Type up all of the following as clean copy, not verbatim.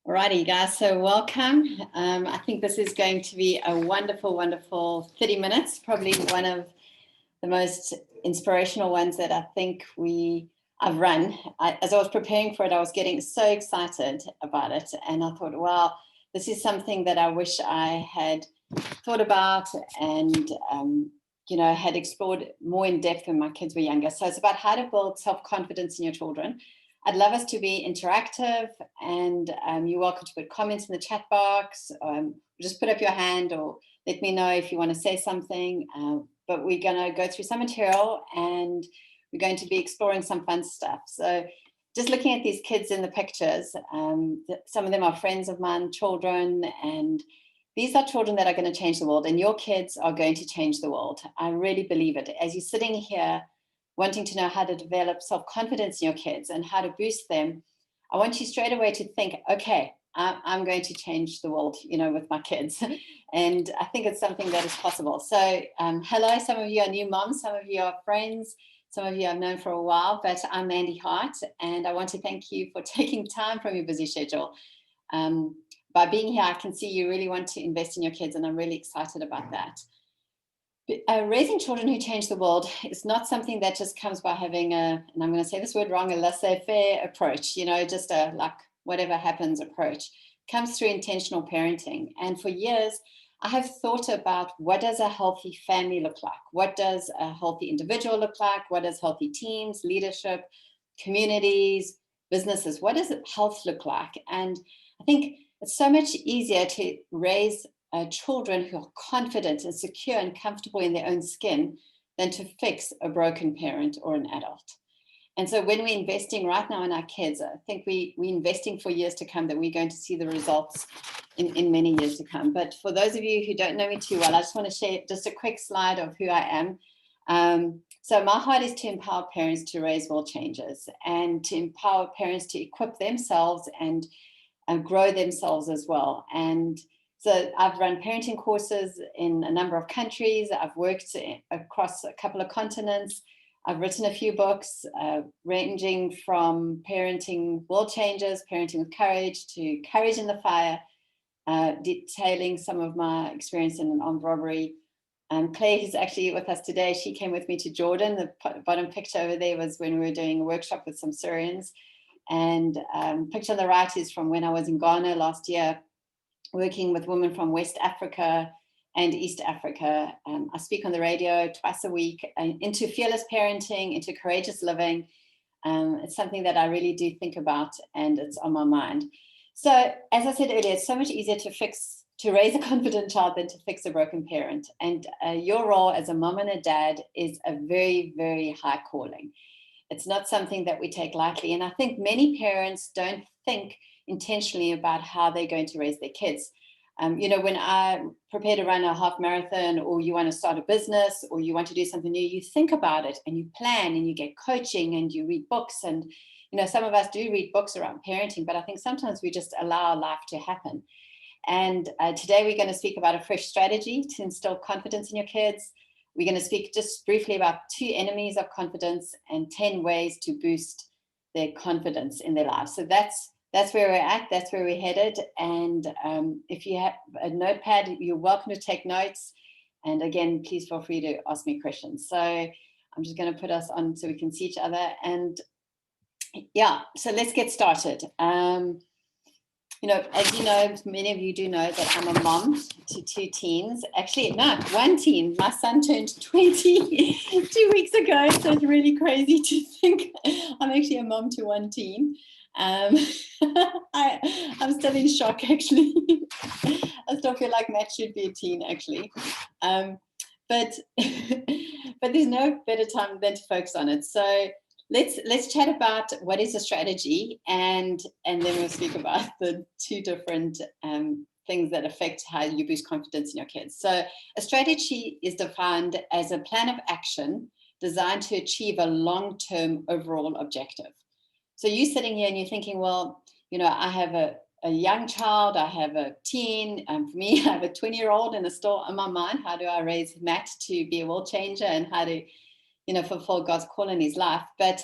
Alrighty, guys, so welcome. I think this is going to be a wonderful, wonderful 30 minutes, probably one of the most inspirational ones that I think I've run. As I was preparing for it, I was getting so excited about it. And I thought, wow, this is something that I wish I had thought about and, had explored more in depth when my kids were younger. So it's about how to build self-confidence in your children. I'd love us to be interactive, and you're welcome to put comments in the chat box. Just put up your hand or let me know if you want to say something. But we're going to go through some material and we're going to be exploring some fun stuff. So just looking at these kids in the pictures, some of them are friends of mine, children, and these are children that are going to change the world, and your kids are going to change the world. I really believe it. As you're sitting here wanting to know how to develop self-confidence in your kids and how to boost them, I want you straight away to think, okay, I'm going to change the world, with my kids. And I think it's something that is possible. So hello, some of you are new moms, some of you are friends, some of you I've known for a while, but I'm Mandy Hart, and I want to thank you for taking time from your busy schedule. By being here, I can see you really want to invest in your kids, and I'm really excited about that. Raising children who change the world is not something that just comes by having and I'm going to say this word wrong, a laissez-faire approach, just a like whatever happens approach. It comes through intentional parenting. And for years, I have thought about, what does a healthy family look like? What does a healthy individual look like? What does healthy teams, leadership, communities, businesses, what does health look like? And I think it's so much easier to raise children who are confident and secure and comfortable in their own skin than to fix a broken parent or an adult. And so when we're investing right now in our kids, I think we're investing for years to come, that we're going to see the results in many years to come. But for those of you who don't know me too well, I just want to share just a quick slide of who I am. So my heart is to empower parents to raise world changers, and to empower parents to equip themselves and grow themselves as well. And so I've run parenting courses in a number of countries. I've worked across a couple of continents. I've written a few books ranging from parenting world changers, parenting with courage, to courage in the fire, detailing some of my experience in an armed robbery. Claire, who's actually with us today, she came with me to Jordan. The bottom picture over there was when we were doing a workshop with some Syrians. And picture on the right is from when I was in Ghana last year, working with women from West Africa and East Africa. I speak on the radio twice a week into fearless parenting, into courageous living. It's something that I really do think about, and it's on my mind. So as I said earlier, it's so much easier to raise a confident child than to fix a broken parent. And your role as a mom and a dad is a very, very high calling. It's not something that we take lightly. And I think many parents don't think intentionally about how they're going to raise their kids. When I prepare to run a half marathon, or you want to start a business, or you want to do something new, you think about it and you plan and you get coaching and you read books. And, some of us do read books around parenting, but I think sometimes we just allow life to happen. And today we're going to speak about a fresh strategy to instill confidence in your kids. We're going to speak just briefly about 2 enemies of confidence and 10 ways to boost their confidence in their lives. So that's where we're at. That's where we're headed. And if you have a notepad, you're welcome to take notes. And again, please feel free to ask me questions. So I'm just going to put us on so we can see each other. And yeah, so let's get started. As you know, many of you do know that I'm a mom to 2 teens. Actually, no, 1 teen. My son turned 20 2 weeks ago. So it's really crazy to think I'm actually a mom to 1 teen. I'm still in shock, actually. I still feel like Matt should be a teen, actually. But there's no better time than to focus on it. So let's chat about what is a strategy, and then we'll speak about the 2 different things that affect how you boost confidence in your kids. So a strategy is defined as a plan of action designed to achieve a long-term overall objective. So you're sitting here and you're thinking, well, I have a young child, I have a teen, for me, I have a 20-year-old, and it's still on my mind, how do I raise Matt to be a world changer, and how to fulfill God's call in his life. But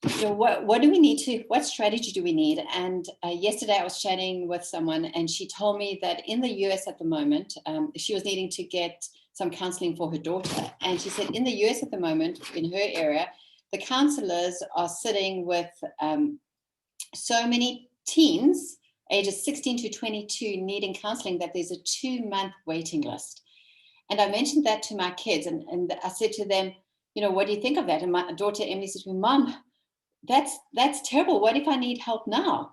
what do we need to, what strategy do we need? And yesterday I was chatting with someone and she told me that in the US at the moment, she was needing to get some counseling for her daughter. And she said in the US at the moment, in her area, the counselors are sitting with so many teens, ages 16 to 22, needing counseling that there's a 2-month waiting list. And I mentioned that to my kids and I said to them, what do you think of that? And my daughter Emily said to me, Mom, that's terrible. What if I need help now?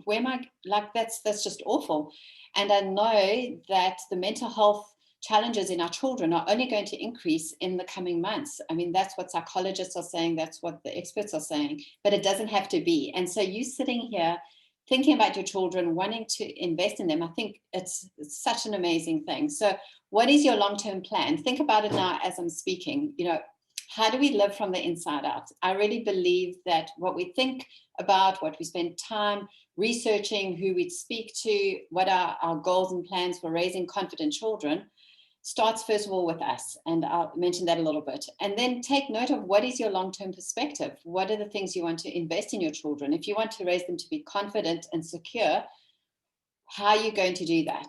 Where am I? Like, that's just awful. And I know that the mental health challenges in our children are only going to increase in the coming months. I mean, that's what psychologists are saying. That's what the experts are saying, but it doesn't have to be. And so you sitting here thinking about your children, wanting to invest in them, I think it's such an amazing thing. So what is your long-term plan? Think about it now as I'm speaking. How do we live from the inside out? I really believe that what we think about, what we spend time researching, who we speak to, what are our goals and plans for raising confident children, starts first of all with us. And I'll mention that a little bit. And then take note of what is your long-term perspective? What are the things you want to invest in your children? If you want to raise them to be confident and secure, how are you going to do that?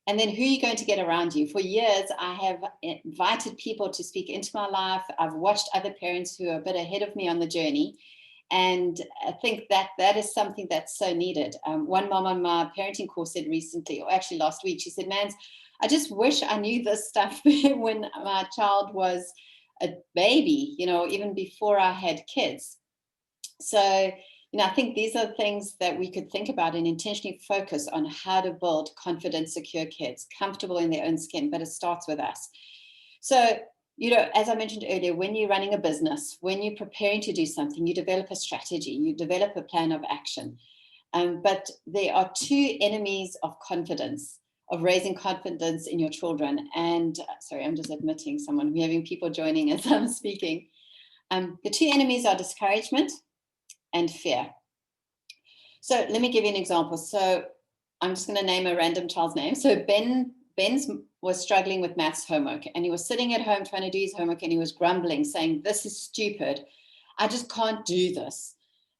And then who are you going to get around you? For years, I have invited people to speak into my life. I've watched other parents who are a bit ahead of me on the journey. And I think that is something that's so needed. One mom on my parenting course said recently, or actually last week, she said, Mans, I just wish I knew this stuff when my child was a baby, even before I had kids. So, I think these are things that we could think about and intentionally focus on how to build confident, secure kids, comfortable in their own skin, but it starts with us. So, as I mentioned earlier, when you're running a business, when you're preparing to do something, you develop a strategy, you develop a plan of action. But there are 2 enemies of confidence, of raising confidence in your children. And sorry, I'm just admitting someone, we're having people joining as I'm speaking. The 2 enemies are discouragement and fear. So let me give you an example. So I'm just going to name a random child's name. So Ben's was struggling with maths homework and he was sitting at home trying to do his homework and he was grumbling, saying, this is stupid. I just can't do this.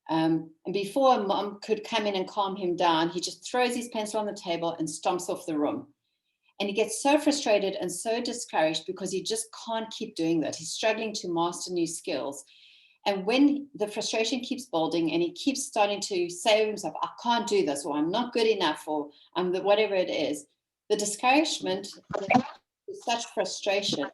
And before mom could come in and calm him down, he just throws his pencil on the table and stomps off the room. And he gets so frustrated and so discouraged because he just can't keep doing that. He's struggling to master new skills. And when the frustration keeps building and he keeps starting to say to himself, I can't do this, or I'm not good enough, or I'm whatever it is, the discouragement is such frustration.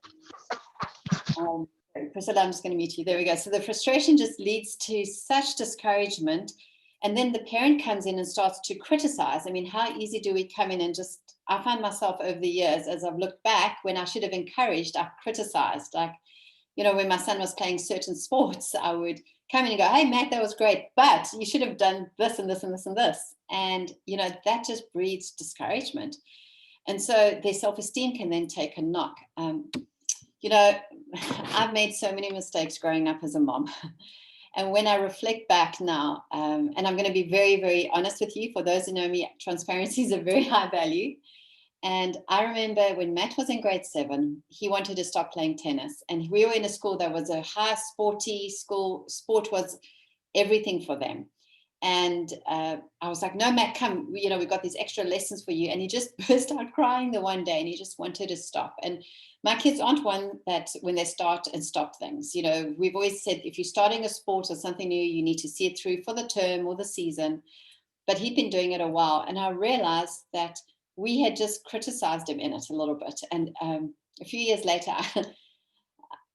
Priscilla, I'm just going to mute you. There we go. So the frustration just leads to such discouragement. And then the parent comes in and starts to criticize. I mean, how easy do we come in and just, I find myself over the years, as I've looked back, when I should have encouraged, I've criticized. Like, when my son was playing certain sports, I would come in and go, hey, Matt, that was great, but you should have done this and this and this and this. And, that just breeds discouragement. And so their self-esteem can then take a knock. I've made so many mistakes growing up as a mom. And when I reflect back now, and I'm going to be very, very honest with you, for those who know me, transparency is a very high value. And I remember when Matt was in grade 7, he wanted to stop playing tennis. And we were in a school that was a high sporty school. Sport was everything for them. And I was like, no, Matt, come, we got these extra lessons for you. And he just burst out crying the one day and he just wanted to stop. And my kids aren't one that when they start and stop things, we've always said, if you're starting a sport or something new, you need to see it through for the term or the season. But he'd been doing it a while. And I realized that we had just criticized him in it a little bit. And a few years later,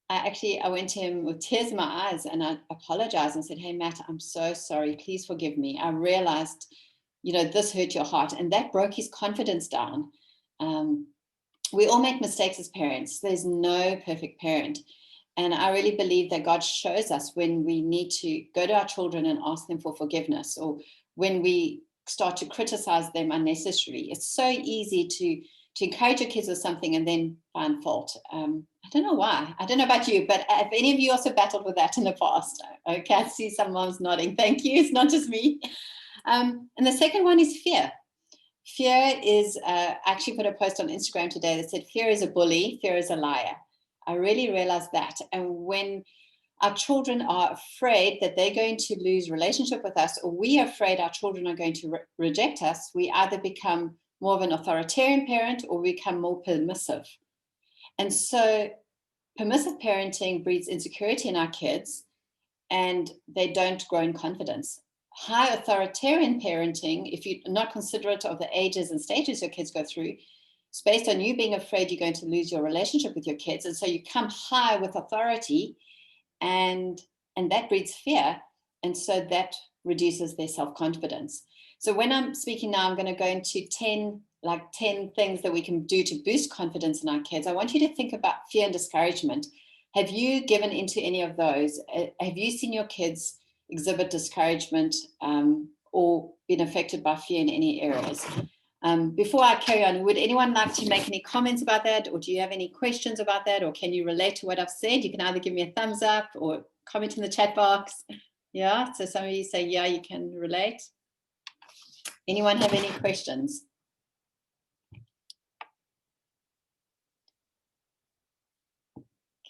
I went to him with tears in my eyes and I apologized and said, hey, Matt, I'm so sorry. Please forgive me. I realized, this hurt your heart. And that broke his confidence down. We all make mistakes as parents. There's no perfect parent. And I really believe that God shows us when we need to go to our children and ask them for forgiveness, or when we start to criticize them unnecessarily. It's so easy to encourage your kids with something and then find fault. I don't know why. I don't know about you, but have any of you also battled with that in the past? Okay, I see some moms nodding. Thank you. It's not just me. And the second one is fear. Fear is, I actually put a post on Instagram today that said, fear is a bully, fear is a liar. I really realized that. And when our children are afraid that they're going to lose relationship with us, or we are afraid our children are going to reject us, we either become more of an authoritarian parent or become more permissive. And so permissive parenting breeds insecurity in our kids, and they don't grow in confidence. High authoritarian parenting, if you're not considerate of the ages and stages your kids go through, it's based on you being afraid you're going to lose your relationship with your kids. And so you come high with authority, and that breeds fear. And so that reduces their self-confidence. So when I'm speaking now, I'm going to go into 10 things that we can do to boost confidence in our kids. I want you to think about fear and discouragement. Have you given into any of those? Have you seen your kids exhibit discouragement or been affected by fear in any areas? Before I carry on, would anyone like to make any comments about that? Or do you have any questions about that? Or can you relate to what I've said? You can either give me a thumbs up or comment in the chat box. Yeah, so some of you say, yeah, you can relate. Anyone have any questions?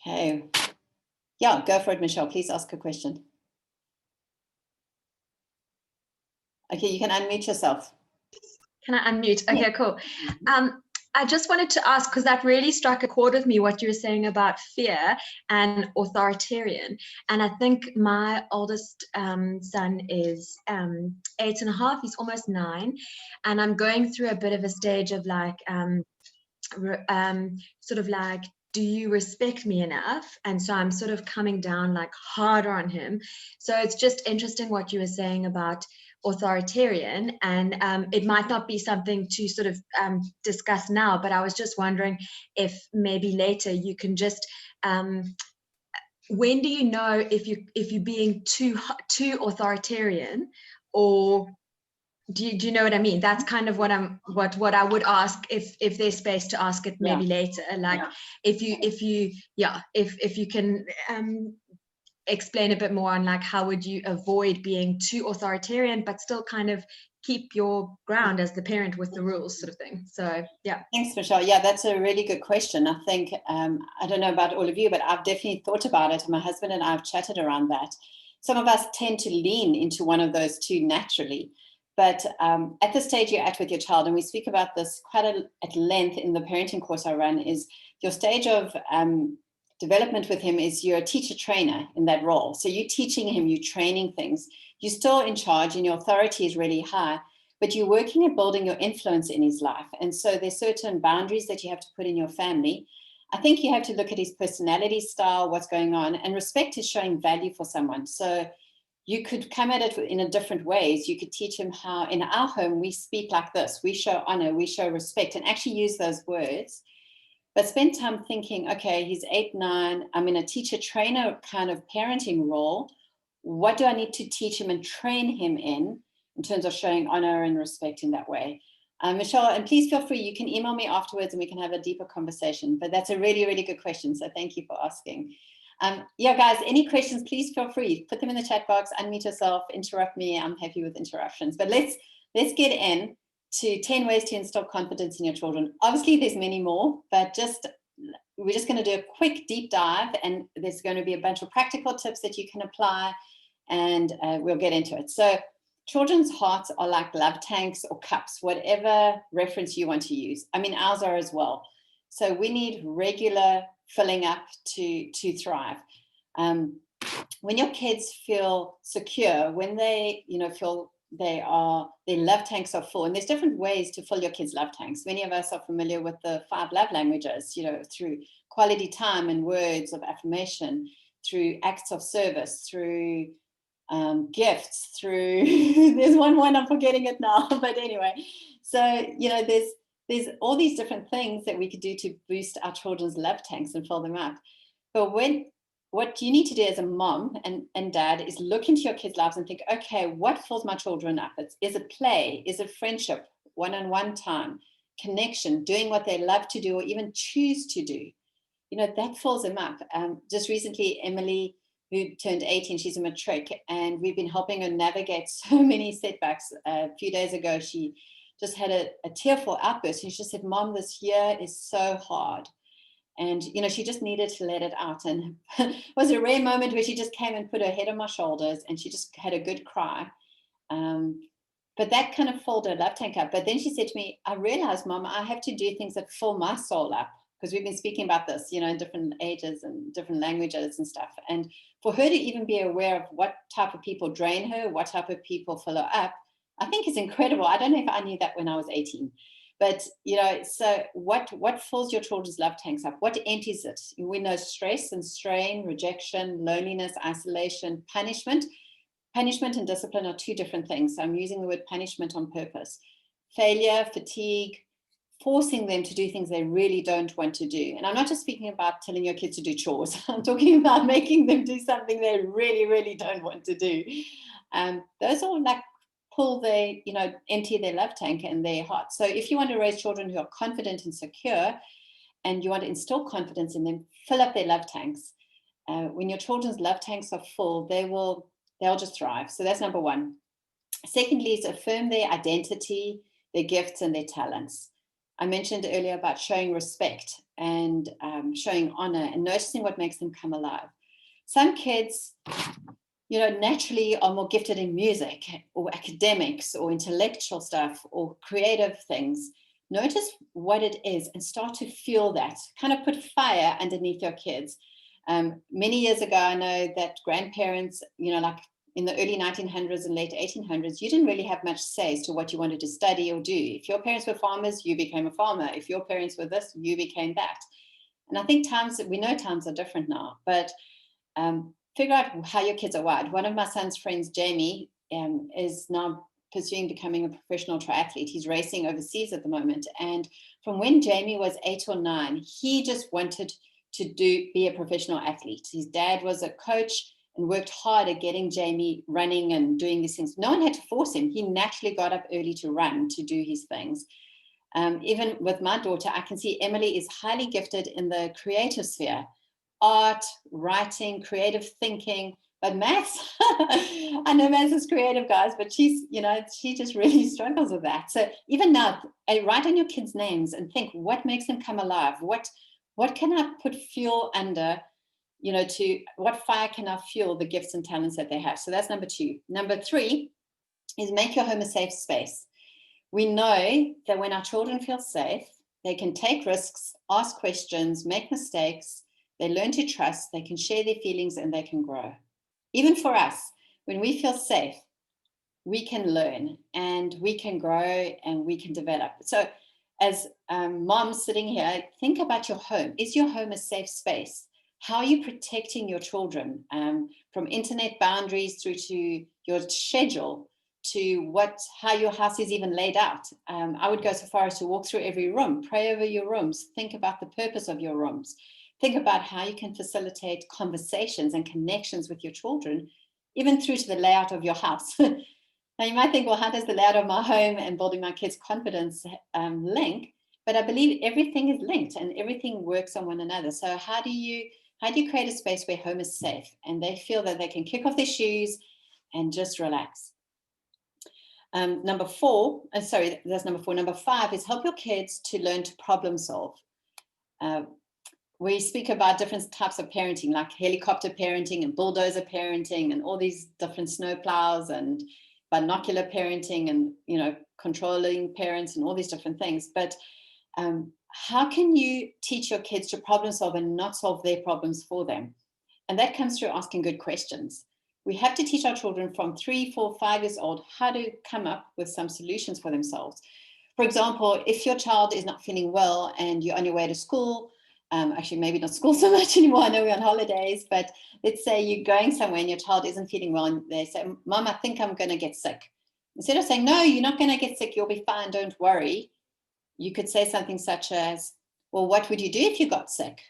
Okay. Yeah, go for it, Michelle. Please ask a question. Okay, you can unmute yourself. Can I unmute? Okay, cool. I just wanted to ask, because that really struck a chord with me, what you were saying about fear and authoritarian. And I think my oldest son is 8.5, he's almost 9. And I'm going through a bit of a stage of like, sort of like, do you respect me enough? And so I'm sort of coming down like harder on him. So it's just interesting what you were saying about authoritarian, and it might not be something to sort of discuss now, but I was just wondering if maybe later you can just when do you know if you're being too authoritarian, or do you know what I mean? That's kind of what I would ask if there's space to ask it maybe later, like if you can explain a bit more on like how would you avoid being too authoritarian but still kind of keep your ground as the parent with the rules, sort of thing. So yeah. Thanks, Michelle. Yeah, that's a really good question. I think I don't know about all of you, but I've definitely thought about it, and my husband and I have chatted around that. Some of us tend to lean into one of those two naturally, but at the stage you're at with your child, and we speak about this quite at length in the parenting course I run, is your stage of development with him is you're a teacher trainer in that role. So you're teaching him, you're training things, you're still in charge and your authority is really high, but you're working at building your influence in his life. And so there's certain boundaries that you have to put in your family. I think you have to look at his personality style, what's going on, and respect is showing value for someone. So you could come at it in a different ways. You could teach him how in our home, we speak like this, we show honor, we show respect, and actually use those words. But spend time thinking, okay, he's 8, 9, I'm in a teacher trainer kind of parenting role. What do I need to teach him and train him in terms of showing honor and respect in that way? Michelle, and please feel free, you can email me afterwards and we can have a deeper conversation, but that's a really, really good question. So thank you for asking. Yeah, guys, any questions, please feel free, put them in the chat box, unmute yourself, interrupt me. I'm happy with interruptions, but let's get in to 10 ways to instill confidence in your children. Obviously, there's many more, but we're just going to do a quick deep dive, and there's going to be a bunch of practical tips that you can apply, and we'll get into it. So children's hearts are like love tanks or cups, whatever reference you want to use. I mean, ours are as well. So we need regular filling up to thrive. When your kids feel secure, when they feel their love tanks are full, and there's different ways to fill your kids' love tanks. Many of us are familiar with the 5 love languages, through quality time and words of affirmation, through acts of service, through gifts, through there's one I'm forgetting it now, but anyway, so there's all these different things that we could do to boost our children's love tanks and fill them up. But what you need to do as a mom and dad is look into your kids' lives and think, okay, what fills my children up? Is it play? Is it friendship, one-on-one time, connection, doing what they love to do or even choose to do? That fills them up. Just recently, Emily, who turned 18, she's a matric, and we've been helping her navigate so many setbacks. A few days ago, she just had a tearful outburst, and she just said, Mom, this year is so hard. And, you know, she just needed to let it out. And it was a rare moment where she just came and put her head on my shoulders and she just had a good cry. But that kind of filled her love tank up. But then she said to me, I realized, Mom, I have to do things that fill my soul up, because we've been speaking about this, you know, in different ages and different languages and stuff. And for her to even be aware of what type of people drain her, what type of people fill her up, I think is incredible. I don't know if I knew that when I was 18. But, you know, so what fills your children's love tanks up? What empties it? We know stress and strain, rejection, loneliness, isolation, punishment. Punishment and discipline are two different things. So I'm using the word punishment on purpose. Failure, fatigue, forcing them to do things they really don't want to do. And I'm not just speaking about telling your kids to do chores. I'm talking about making them do something they really, really don't want to do. Those all like pull their, you know, empty their love tank and their heart. So if you want to raise children who are confident and secure, and you want to instill confidence in them, fill up their love tanks. When your children's love tanks are full, they'll just thrive. So that's number one. Secondly, is affirm their identity, their gifts, and their talents. I mentioned earlier about showing respect and showing honor and noticing what makes them come alive. Some kids, you know, naturally are more gifted in music or academics or intellectual stuff or creative things. Notice what it is and start to feel that. Kind of put fire underneath your kids. Many years ago, I know that grandparents, you know, like in the early 1900s and late 1800s, you didn't really have much say as to what you wanted to study or do. If your parents were farmers, you became a farmer. If your parents were this, you became that. And I think we know times are different now, but figure out how your kids are wired. One of my son's friends, Jamie, is now pursuing becoming a professional triathlete. He's racing overseas at the moment. And from when Jamie was 8 or 9, he just wanted to be a professional athlete. His dad was a coach and worked hard at getting Jamie running and doing these things. No one had to force him. He naturally got up early to run, to do his things. Even with my daughter, I can see Emily is highly gifted in the creative sphere, art, writing, creative thinking, but maths, I know maths is creative, guys, but she just really struggles with that. So even now, write on your kids' names and think, what makes them come alive? What can I put fuel under, you know, to what fire can I fuel the gifts and talents that they have? So that's number 2. Number 3 is make your home a safe space. We know that when our children feel safe, they can take risks, ask questions, make mistakes, they learn to trust, they can share their feelings, and they can grow. Even for us, when we feel safe, we can learn and we can grow and we can develop. So as moms sitting here, think about your home. Is your home a safe space? How are you protecting your children from internet boundaries through to your schedule to how your house is even laid out? I would go so far as to walk through every room, pray over your rooms, think about the purpose of your rooms, think about how you can facilitate conversations and connections with your children, even through to the layout of your house. Now you might think, well, how does the layout of my home and building my kids' confidence link? But I believe everything is linked and everything works on one another. So how do you create a space where home is safe and they feel that they can kick off their shoes and just relax? Number 4, that's number 4. Number 5 is help your kids to learn to problem solve. We speak about different types of parenting, like helicopter parenting and bulldozer parenting and all these different snow plows and binocular parenting and, you know, controlling parents and all these different things. But how can you teach your kids to problem solve and not solve their problems for them? And that comes through asking good questions. We have to teach our children from 3, 4, 5 years old how to come up with some solutions for themselves. For example, if your child is not feeling well and you're on your way to school, actually maybe not school so much anymore, I know we're on holidays, but let's say you're going somewhere and your child isn't feeling well and they say, Mom, I think I'm going to get sick. Instead of saying, no, you're not going to get sick, you'll be fine, don't worry, you could say something such as, well, what would you do if you got sick?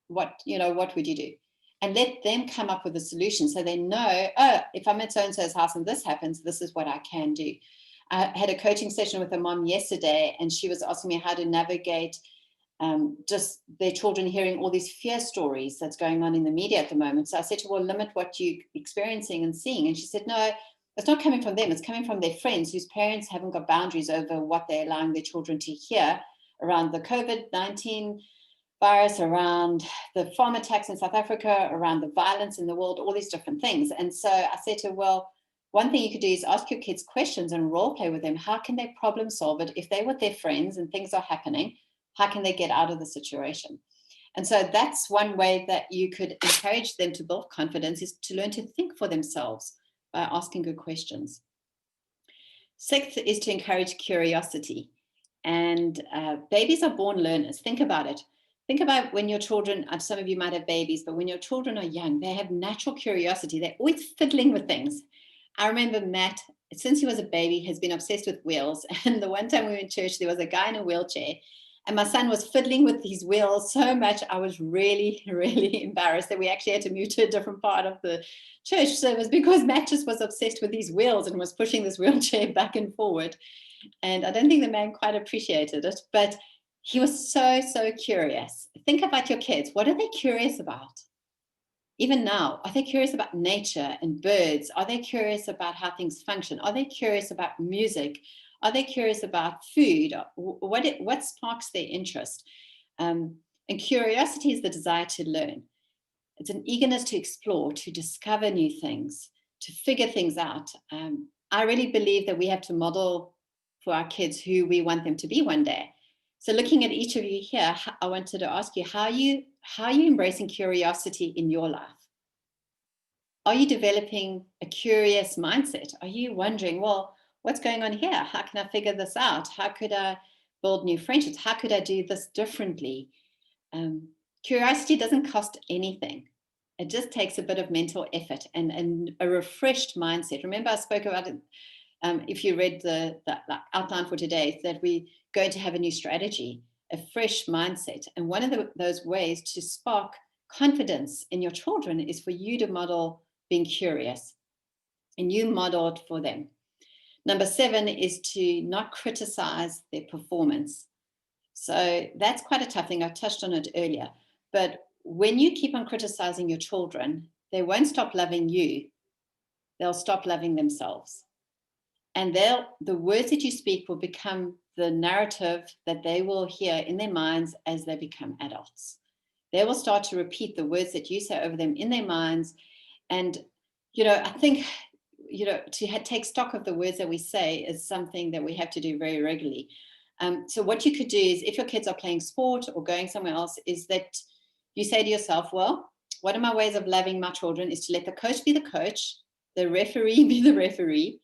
What would you do? And let them come up with a solution so they know, oh, if I'm at so-and-so's house and this happens, this is what I can do. I had a coaching session with a mom yesterday and she was asking me how to navigate just their children hearing all these fear stories that's going on in the media at the moment. So I said to her, well, limit what you're experiencing and seeing. And she said, no, it's not coming from them. It's coming from their friends whose parents haven't got boundaries over what they're allowing their children to hear around the COVID-19 virus, around the farm attacks in South Africa, around the violence in the world, all these different things. And so I said to her, well, one thing you could do is ask your kids questions and role play with them. How can they problem solve it? If they're with their friends and things are happening, how can they get out of the situation? And so that's one way that you could encourage them to build confidence, is to learn to think for themselves by asking good questions. Sixth is to encourage curiosity. And babies are born learners. Think about it. Think about when your children, some of you might have babies, but when your children are young, they have natural curiosity. They're always fiddling with things. I remember Matt, since he was a baby, has been obsessed with wheels. And the one time we were in church, there was a guy in a wheelchair, and my son was fiddling with these wheels so much, I was really, really embarrassed that we actually had to move to a different part of the church service because Matt just was obsessed with these wheels and was pushing this wheelchair back and forward. And I don't think the man quite appreciated it, but he was so, so curious. Think about your kids. What are they curious about? Even now, are they curious about nature and birds? Are they curious about how things function? Are they curious about music? Are they curious about food? What sparks their interest? And curiosity is the desire to learn. It's an eagerness to explore, to discover new things, to figure things out. I really believe that we have to model for our kids who we want them to be one day. So looking at each of you here, I wanted to ask you, how are you embracing curiosity in your life? Are you developing a curious mindset? Are you wondering, well, what's going on here? How can I figure this out? How could I build new friendships? How could I do this differently? Curiosity doesn't cost anything. It just takes a bit of mental effort and a refreshed mindset. Remember, I spoke about it. If you read the outline for today, that we're going to have a new strategy, a fresh mindset. And one of those ways to spark confidence in your children is for you to model being curious, and you model it for them. Number 7 is to not criticize their performance. So that's quite a tough thing. I touched on it earlier. But when you keep on criticizing your children, they won't stop loving you. They'll stop loving themselves. And the words that you speak will become the narrative that they will hear in their minds as they become adults. They will start to repeat the words that you say over them in their minds. And, I think, to take stock of the words that we say is something that we have to do very regularly. So what you could do is, if your kids are playing sport or going somewhere else, is that you say to yourself, well, one of my ways of loving my children is to let the coach be the coach, the referee be the referee.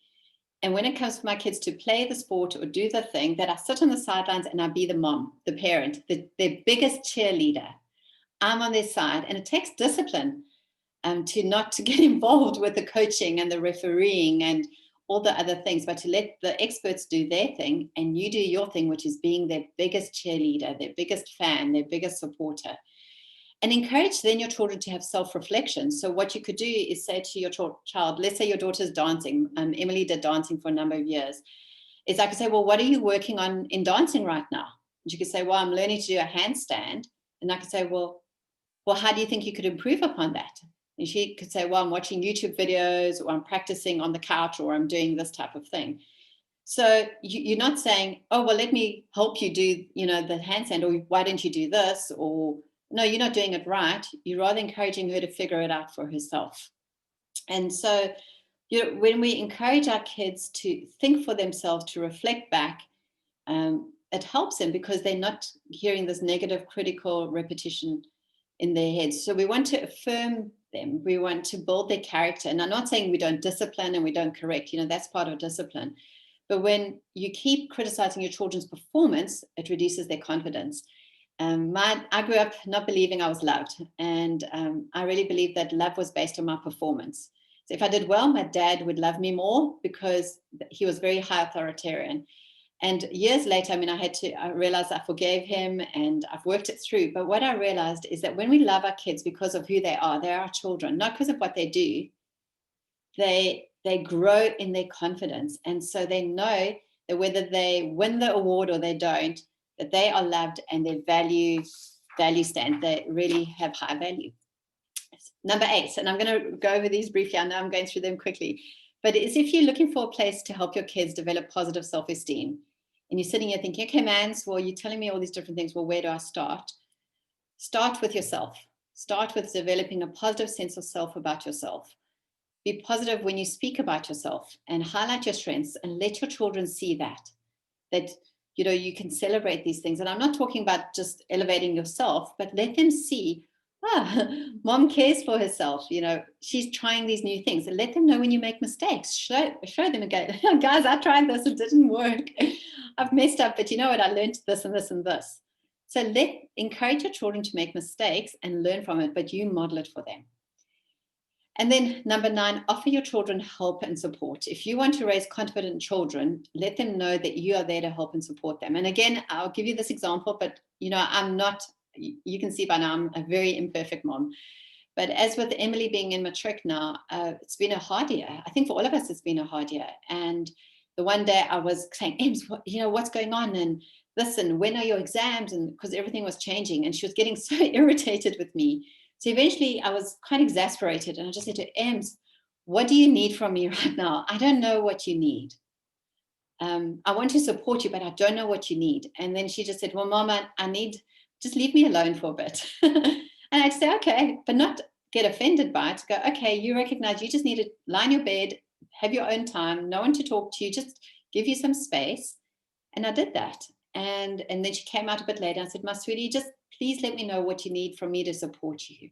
And when it comes for my kids to play the sport or do the thing, that I sit on the sidelines and I be the mom, the parent, their biggest cheerleader. I'm on their side. And it takes discipline to not to get involved with the coaching and the refereeing and all the other things, but to let the experts do their thing and you do your thing, which is being their biggest cheerleader, their biggest fan, their biggest supporter. And encourage then your children to have self-reflection. So what you could do is say to your child, let's say your daughter's dancing. Emily did dancing for a number of years. Is I could say, well, what are you working on in dancing right now? And she could say, well, I'm learning to do a handstand. And I could say, well, how do you think you could improve upon that? And she could say, well, I'm watching YouTube videos, or I'm practicing on the couch, or I'm doing this type of thing. So you're not saying, oh, well, let me help you do, the handstand, or why don't you do this? Or no, you're not doing it right. You're rather encouraging her to figure it out for herself. And so, when we encourage our kids to think for themselves, to reflect back, it helps them because they're not hearing this negative critical repetition in their heads. So we want to affirm them. We want to build their character. And I'm not saying we don't discipline and we don't correct, that's part of discipline. But when you keep criticizing your children's performance, it reduces their confidence. I grew up not believing I was loved. And I really believed that love was based on my performance. So if I did well, my dad would love me more because he was very high authoritarian. And years later, I realized I forgave him and I've worked it through. But what I realized is that when we love our kids because of who they are our children, not because of what they do, they grow in their confidence. And so they know that whether they win the award or they don't, that they are loved and their value stands. They really have high value. Number 8, and I'm going to go over these briefly. I know I'm going through them quickly. But it's if you're looking for a place to help your kids develop positive self-esteem, and you're sitting here thinking, okay, Mans, well, you're telling me all these different things. Well, where do I start? Start with yourself. Start with developing a positive sense of self about yourself. Be positive when you speak about yourself and highlight your strengths and let your children see that you can celebrate these things. And I'm not talking about just elevating yourself, but let them see, mom cares for herself. She's trying these new things, and let them know when you make mistakes. Show them again, guys, I tried this, it didn't work. I've messed up, but you know what? I learned this and this and this. So encourage your children to make mistakes and learn from it, but you model it for them. And then number 9, offer your children help and support. If you want to raise confident children, let them know that you are there to help and support them. And again, I'll give you this example, but I'm not, you can see by now, I'm a very imperfect mom. But as with Emily being in matric now, it's been a hard year. I think for all of us, it's been a hard year. And the one day I was saying, Ems, what's going on? And listen, when are your exams? And because everything was changing, and she was getting so irritated with me. So eventually I was quite exasperated, and I just said to Ems, what do you need from me right now? I don't know what you need. I want to support you, but I don't know what you need. And then she just said, well, Mama, just leave me alone for a bit. And I'd say, okay, but not get offended by it. Go, okay, you recognize you just need to lie in your bed, have your own time, no one to talk to, just give you some space. And I did that. And then she came out a bit later and said, my sweetie, just please let me know what you need from me to support you.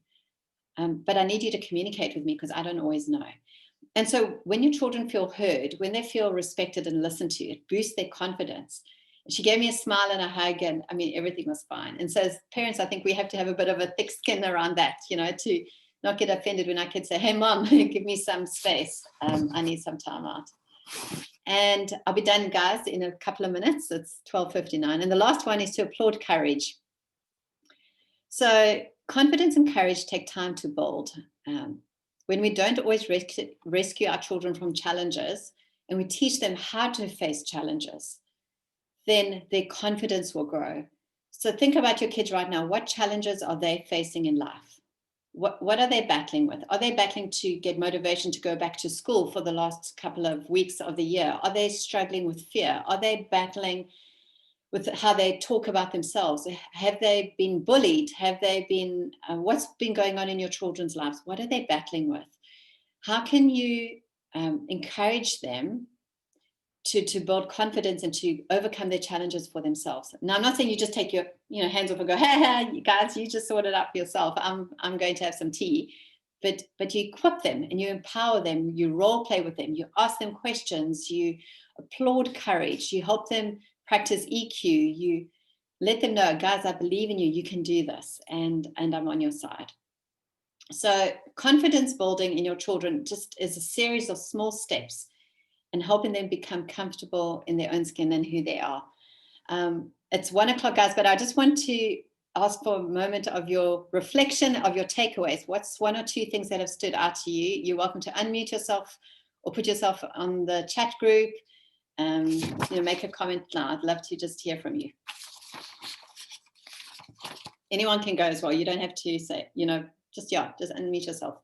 But I need you to communicate with me because I don't always know. And so when your children feel heard, when they feel respected and listened to, it boosts their confidence. She gave me a smile and a hug, and I mean, everything was fine. And so as parents, I think we have to have a bit of a thick skin around that, to not get offended when our kids say, hey, Mom, give me some space. I need some time out. And I'll be done, guys, in a couple of minutes. It's 12:59. And the last one is to applaud courage. So confidence and courage take time to build. When we don't always rescue our children from challenges, and we teach them how to face challenges, then their confidence will grow. So think about your kids right now. What challenges are they facing in life? What are they battling with? Are they battling to get motivation to go back to school for the last couple of weeks of the year? Are they struggling with fear? Are they battling with how they talk about themselves? Have they been bullied? Have they been, what's been going on in your children's lives? What are they battling with? How can you encourage them to build confidence and to overcome their challenges for themselves? Now, I'm not saying you just take your hands off and go, hey, you guys, you just sort it out for yourself. I'm going to have some tea. But you equip them and you empower them. You role play with them. You ask them questions. You applaud courage. You help them practice EQ. You let them know, guys, I believe in you. You can do this, and I'm on your side. So confidence building in your children just is a series of small steps and helping them become comfortable in their own skin and who they are. It's 1:00, guys, but I just want to ask for a moment of your reflection, of your takeaways. What's 1 or 2 things that have stood out to you? You're welcome to unmute yourself or put yourself on the chat group. Make a comment now. I'd love to just hear from you. Anyone can go as well. You don't have to say, just unmute yourself.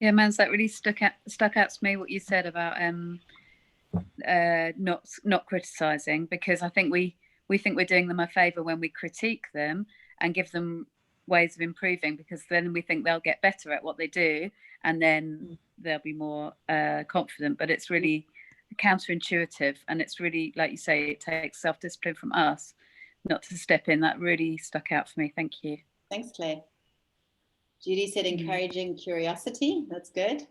Yeah, Mans, that really stuck out to me what you said about not criticizing, because I think we think we're doing them a favor when we critique them and give them ways of improving, because then we think they'll get better at what they do and then they'll be more confident. But it's really counterintuitive, and it's really, like you say, it takes self-discipline from us not to step in. That really stuck out for me. Thank you. Thanks, Claire. Judy said encouraging curiosity. That's good.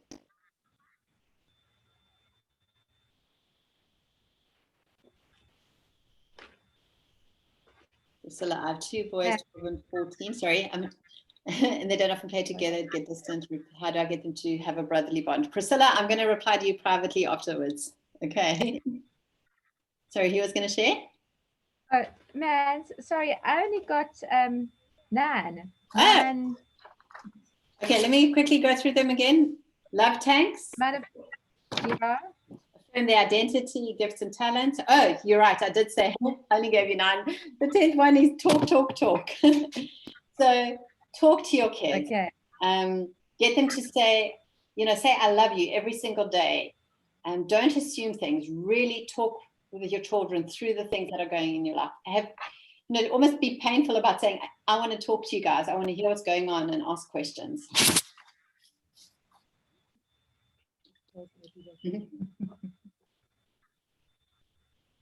Priscilla, I have 2 boys, 12 and 14. Sorry, and they don't often play together, get distant. How do I get them to have a brotherly bond? Priscilla, I'm going to reply to you privately afterwards. Okay. Sorry, who was going to share? Man, sorry, I only got Nan. Oh. Okay, let me quickly go through them again. Love tanks. Yeah. Affirm their identity, gifts and talents. Oh, you're right. I did say I only gave you 9. The 10th one is talk. So talk to your kids. Okay. Get them to say I love you every single day. Don't assume things. Really talk with your children through the things that are going in your life. Almost be painful about saying, I want to talk to you guys. I want to hear what's going on and ask questions.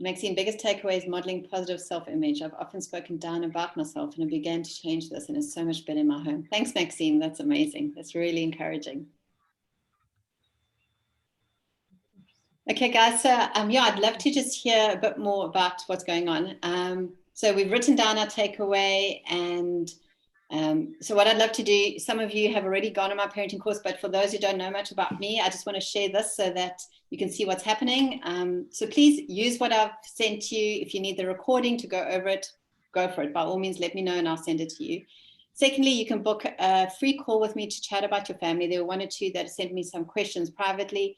Maxine, biggest takeaway is modeling positive self-image. I've often spoken down about myself and I began to change this, and it's so much better in my home. Thanks, Maxine. That's amazing. That's really encouraging. Okay, guys. So yeah, I'd love to just hear a bit more about what's going on. So we've written down our takeaway, and so what I'd love to do, some of you have already gone on my parenting course, but for those who don't know much about me, I just want to share this so that you can see what's happening. So please use what I've sent you. If you need the recording to go over it, go for it. By all means, let me know and I'll send it to you. Secondly, you can book a free call with me to chat about your family. There were one or two that sent me some questions privately.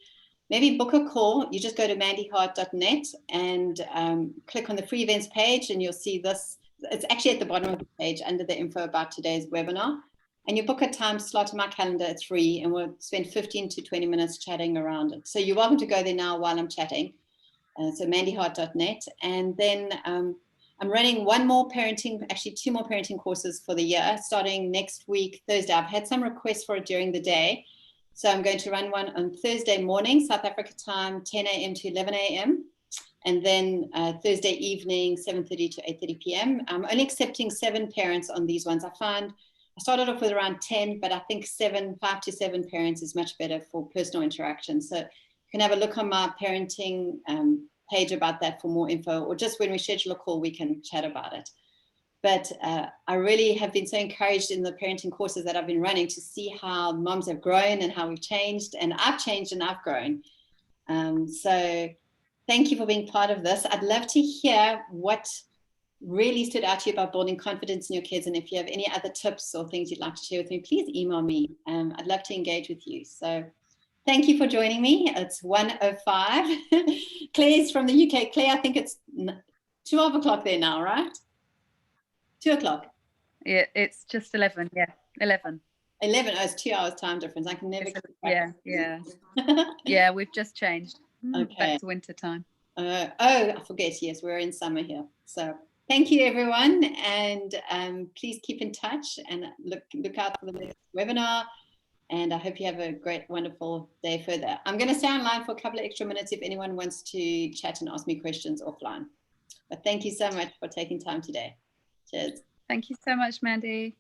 Maybe book a call. You just go to mandyhart.net and click on the free events page, and you'll see this. It's actually at the bottom of the page under the info about today's webinar. And you book a time slot in my calendar. It's free, and we'll spend 15 to 20 minutes chatting around it. So you're welcome to go there now while I'm chatting. So mandyhart.net. And then I'm running one more parenting, actually 2 more parenting courses for the year, starting next week, Thursday. I've had some requests for it during the day. So I'm going to run one on Thursday morning, South Africa time, 10 a.m. to 11 a.m. And then Thursday evening, 7:30 to 8:30 p.m. I'm only accepting 7 parents on these ones. I started off with around 10, but I think 5 to 7 parents is much better for personal interaction. So you can have a look on my parenting page about that for more info, or just when we schedule a call, we can chat about it. But I really have been so encouraged in the parenting courses that I've been running to see how moms have grown and how we've changed, and I've changed and I've grown. So thank you for being part of this. I'd love to hear what really stood out to you about building confidence in your kids. And if you have any other tips or things you'd like to share with me, please email me. I'd love to engage with you. So thank you for joining me. It's 1:05. Claire's from the UK. Claire, I think it's 12 o'clock there now, right? 2 o'clock. Yeah, it's just 11. Yeah, 11. 11. Oh, it's 2 hours time difference. I can never. Yeah. Yeah, we've just changed. Okay. Back to winter time. Oh, I forget. Yes, we're in summer here. So thank you, everyone, and please keep in touch and look out for the next webinar. And I hope you have a great, wonderful day further. I'm going to stay online for a couple of extra minutes if anyone wants to chat and ask me questions offline. But thank you so much for taking time today. Cheers. Thank you so much, Mandy.